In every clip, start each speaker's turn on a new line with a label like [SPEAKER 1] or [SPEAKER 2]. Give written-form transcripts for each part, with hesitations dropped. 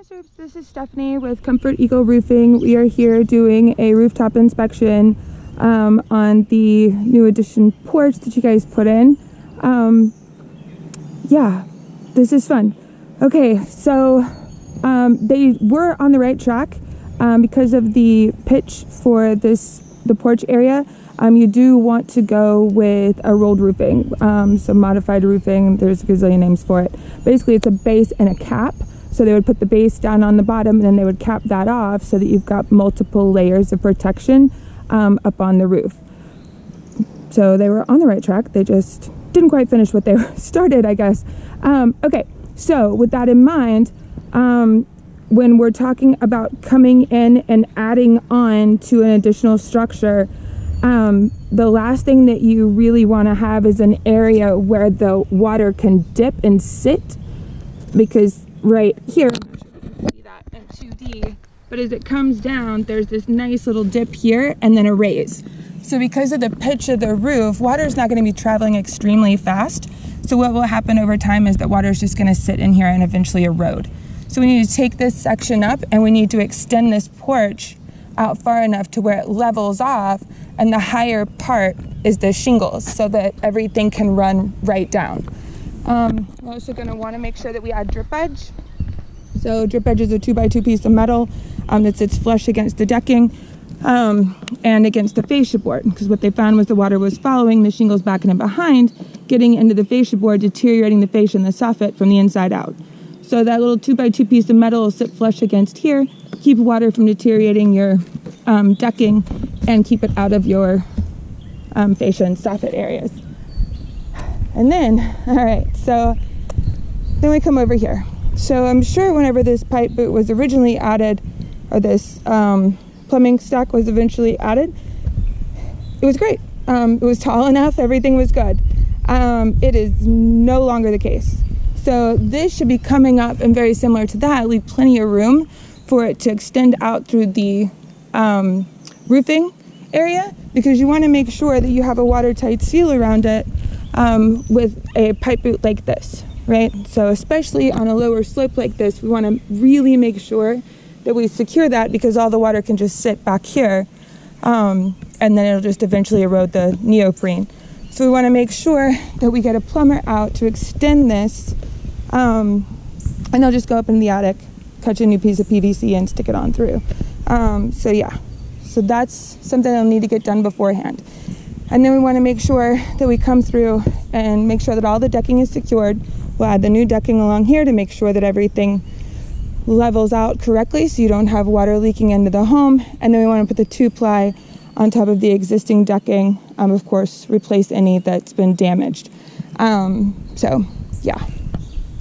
[SPEAKER 1] So this is Stephanie with Comfort Eagle Roofing. We are here doing a rooftop inspection on the new addition porch that you guys put in. Yeah, this is fun. Okay, so they were on the right track because of the pitch for the porch area. You do want to go with a rolled roofing, so modified roofing. There's a gazillion names for it. Basically, it's a base and a cap. So they would put the base down on the bottom, and then they would cap that off so that you've got multiple layers of protection up on the roof. So they were on the right track. They just didn't quite finish what they started, I guess. Okay, so with that in mind, when we're talking about coming in and adding on to an additional structure, the last thing that you really want to have is an area where the water can dip and sit, because right here, I'm not sure if you can see that in 2D, but as it comes down, there's this nice little dip here and then a raise. So because of the pitch of the roof, water is not going to be traveling extremely fast. So what will happen over time is that water is just going to sit in here and eventually erode. So we need to take this section up and we need to extend this porch out far enough to where it levels off, and the higher part is the shingles so that everything can run right down. We're also going to want to make sure that we add drip edge. So drip edge is a 2x2 piece of metal that sits flush against the decking and against the fascia board, because what they found was the water was following the shingles back and behind, getting into the fascia board, deteriorating the fascia and the soffit from the inside out. So that little 2x2 piece of metal will sit flush against here, keep water from deteriorating your decking, and keep it out of your fascia and soffit areas. And then, all right, so then we come over here. So I'm sure whenever this pipe boot was originally added, or this plumbing stack was eventually added, it was great. It was tall enough, everything was good. It is no longer the case. So this should be coming up and very similar to that, leave plenty of room for it to extend out through the roofing area, because you want to make sure that you have a watertight seal around it with a pipe boot like this, right? So especially on a lower slope like this, we want to really make sure that we secure that, because all the water can just sit back here and then it'll just eventually erode the neoprene. So we want to make sure that we get a plumber out to extend this, and they'll just go up in the attic, cut you a new piece of PVC and stick it on through. So yeah, so that's something that'll need to get done beforehand. And then we want to make sure that we come through and make sure that all the decking is secured. We'll add the new decking along here to make sure that everything levels out correctly so you don't have water leaking into the home. And then we want to put the 2-ply on top of the existing decking. Of course, replace any that's been damaged. So yeah.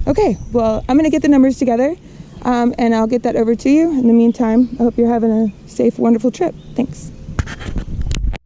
[SPEAKER 1] Okay, well, I'm going to get the numbers together and I'll get that over to you. In the meantime, I hope you're having a safe, wonderful trip. Thanks.